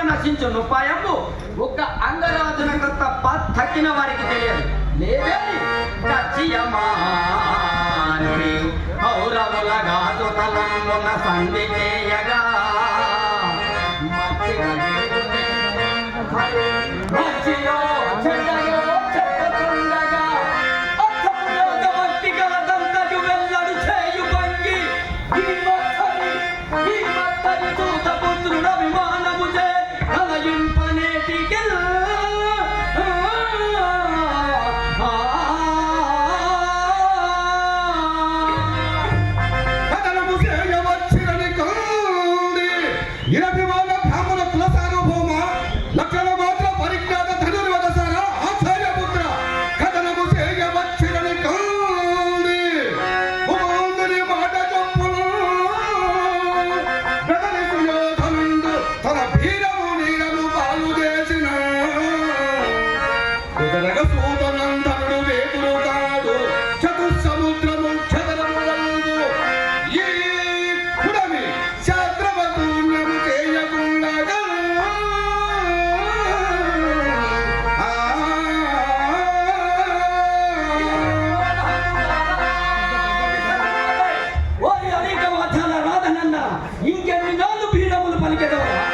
నశించును ఉపాయము ఒక అంగరాజునకు తప్ప తక్కిన వారికి తెలియదు. లేదని కచ్చియమాని కౌరవుల గాజు తలమున సంధి చేయగా మచ్చియో చెడ్డయో చెప్పకుండగా భక్తి గలదంతకు వెల్లడు చేయు భంగి ఈ మత్తని దూత పుత్రుడ విమానము చే అలయింపనేటికి కథనము చేయవచ్చిరని కండి ఇరవిమాన బ్రాహ్మణ కుల సార్వభౌమ లక్షణ మాత్ర పరిజ్ఞాత ధనుర్వదసార ఆచార్యపుత్ర కథనము చేయవచ్చిరని కండి భూముని మాట చొప్పున బెదరి సుయోధనుండు తన భీరము నీరము పాలు చేసిన కుదరగ సూతనందనుడు వేదుడు కాడు చతుస్సముద్రము చదరములందు ఈ పుడమి శాస్త్రవతూర్ణము చేయకుండగా ఓరి అనేక మాధ్యాల రాధనన్న ఇంకెన్ని నాళ్ళు పీడములు పలికెదవరా